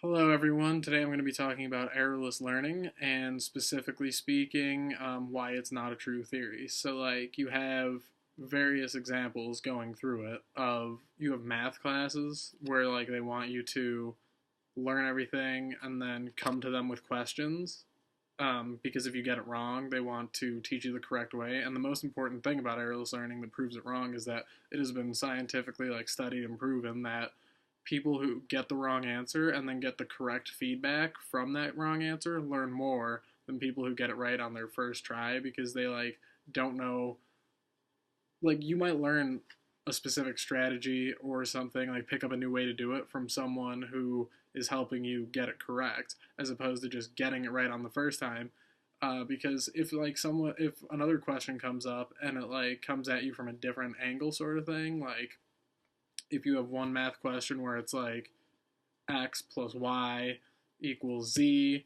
Hello, everyone. Today I'm going to be talking about errorless learning and specifically speaking, why it's not a true theory. So, like, you have various examples going through it of you have math classes where, like, they want you to learn everything and then come to them with questions. Because if you get it wrong, they want to teach you the correct way. And the most important thing about errorless learning that proves it wrong is that it has been scientifically like studied and proven that people who get the wrong answer and then get the correct feedback from that wrong answer learn more than people who get it right on their first try because they like don't know, like, you might learn a specific strategy or something, like pick up a new way to do it from someone who is helping you get it correct as opposed to just getting it right on the first time. Because if another question comes up and it like comes at you from a different angle sort of thing, like if you have one math question where it's like x plus y equals z,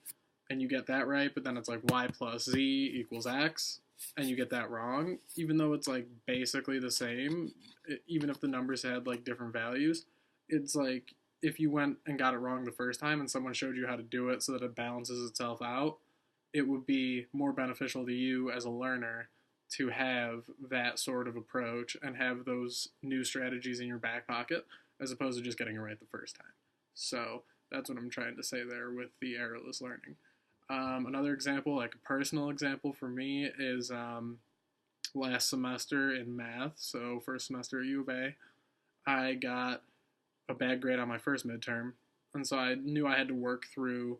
and you get that right, but then it's like y plus z equals x, and you get that wrong, even though it's like basically the same, even if the numbers had like different values, it's like if you went and got it wrong the first time and someone showed you how to do it so that it balances itself out, it would be more beneficial to you as a learner to have that sort of approach and have those new strategies in your back pocket as opposed to just getting it right the first time. So that's what I'm trying to say there with the errorless learning. Another example, like a personal example for me, is last semester in math. So first semester at U of A, I got a bad grade on my first midterm, and so I knew I had to work through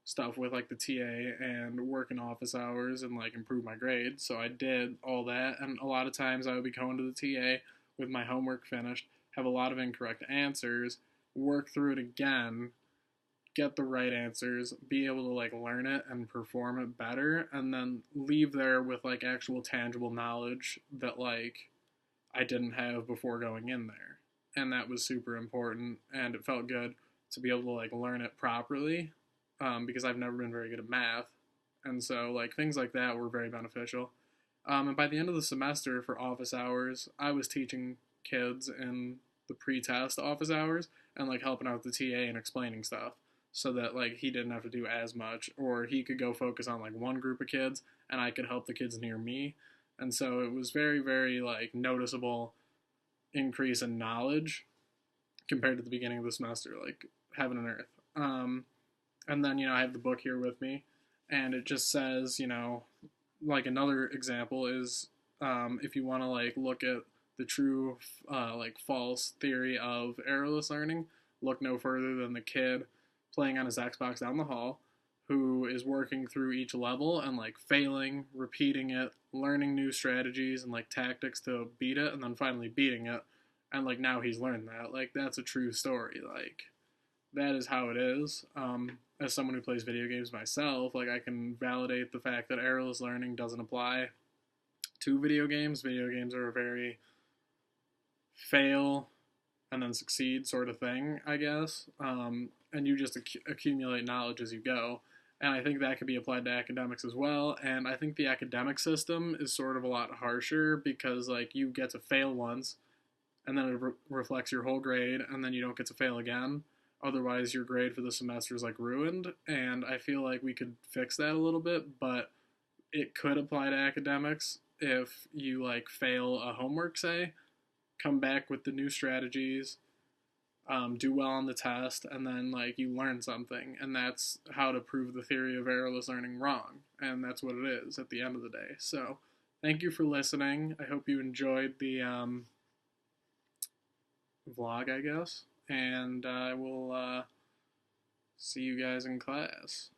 stuff with like the TA and work in office hours and like improve my grades. So I did all that, and a lot of times I would be going to the TA with my homework finished, have a lot of incorrect answers, work through it again, get the right answers, be able to like learn it and perform it better, and then leave there with like actual tangible knowledge that like I didn't have before going in there. And that was super important, and it felt good to be able to like learn it properly, because I've never been very good at math, and so like things like that were very beneficial. And by the end of the semester for office hours, I was teaching kids in the pre-test office hours and like helping out the TA and explaining stuff so that like he didn't have to do as much, or he could go focus on like one group of kids and I could help the kids near me. And so it was very, very like noticeable increase in knowledge compared to the beginning of the semester, like heaven and earth. And then, I have the book here with me, and it just says, like another example is, if you want to like look at the true, like false theory of errorless learning, look no further than the kid playing on his Xbox down the hall who is working through each level and like failing, repeating it, learning new strategies and like tactics to beat it, and then finally beating it. And like now he's learned that. Like that's a true story. Like that is how it is. As someone who plays video games myself, like I can validate the fact that errorless learning doesn't apply to video games. Video games are a very fail and then succeed sort of thing, I guess. And you just accumulate knowledge as you go. And I think that could be applied to academics as well. And I think the academic system is sort of a lot harsher because like you get to fail once and then it reflects your whole grade, and then you don't get to fail again. Otherwise, your grade for the semester is like ruined. And I feel like we could fix that a little bit, but it could apply to academics if you like fail a homework, say, come back with the new strategies, do well on the test, and then like you learn something, and that's how to prove the theory of errorless learning wrong, and that's what it is at the end of the day. So, thank you for listening. I hope you enjoyed the vlog, I guess, and I will see you guys in class.